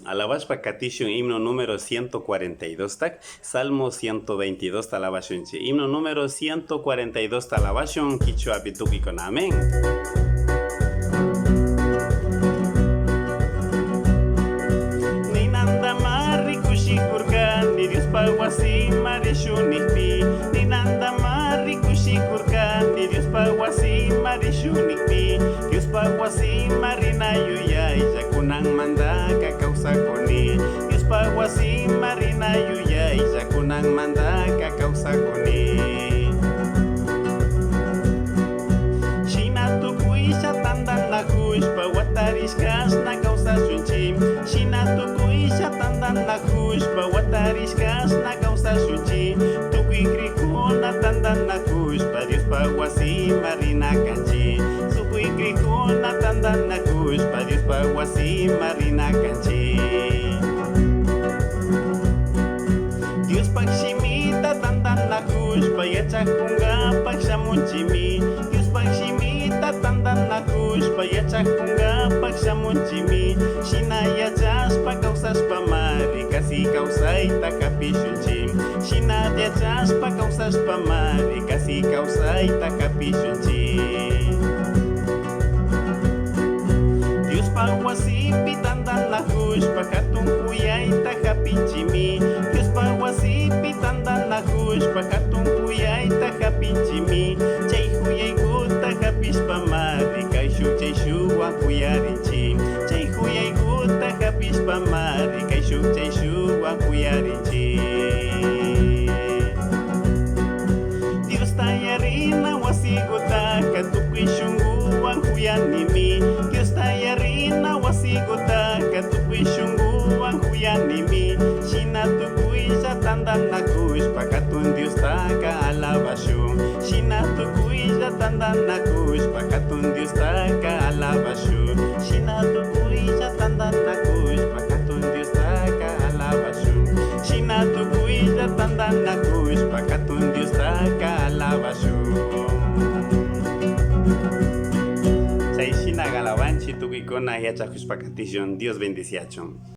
Alabashpa Katishun, himno número 142, tak, Salmo 122 talabashunchi. Himno número 142 talabashun, Kichwa Pituki con amén. Ninanda Mari Kushikurkan, ni Dios Pawasi Marishunikpi. Ninanda Mari Kushikurkan, ni Dios Pawasi Marishunikpi. Dios Pawasi Marina Yuya, Ijakunang Mandaka Kausakuni. Dios Pawasi Marina Yuya, Ijakunang Mandaka Kausakuni. Shina Tukuisha Tandan Lakushpa, Watarishkas na Kausasunchi. Shina Tukuisha Tandan Lakushpa, Watarishkas na Kausasunchi. Tukuikrikuna Tandan Lakushpa, Dios Pawasi Marina Kanchi. Sukuikrikuna Tandan Lakushpa, Dios Pawasi Marina Kanchi. Dios Pakshimita Tandan Lakushpa, Yachakunga Pakshamunchimi. Dios Pakshimita Tandan Lakushpa, Yachakunga Pakshamunchimi. Shina Yachaspa Kausaspa Mari, Kasi Kausaita Kapishunchim. Shina Yachaspa Kausaspa Mari, Kasi Kausaita Kapishunchim. Dios Pawasi Pitandan Lakushpa, Katun Kuyaita Kapinchimi. Dios Pawasi Pitandan Lakushpa, Katun Kuyaita Kapinchimi. Chay Huyay Guta Kapispa Mari, Kaishu Chayshu Wakuyarinchi. Chay Huyay Guta Kapispa Mari, Kaishu Chayshu Wakuyarinchi. Dios Tayarina Wasiguta, Katukwishungu Wankuyanimi. Dios Tayarina Wasiguta, Katukwishungu Wankuyanimi. Shina Tukuisha Tandan Lakushpa, Katun Dios Taka Alabashu. Shina Tukuisha Tandan Lakushpa, Katun Dios Taka Alabashu. Shina Tukuisha Tandan Lakushpa, Katun Dios Taka Alabashu. Shina Tukuisha Tandan Lakushpa, Katun Dios Taka Alabashu. Say Shina Galavanchi Tukikona Yachakushpa Katishon. Dios bendice.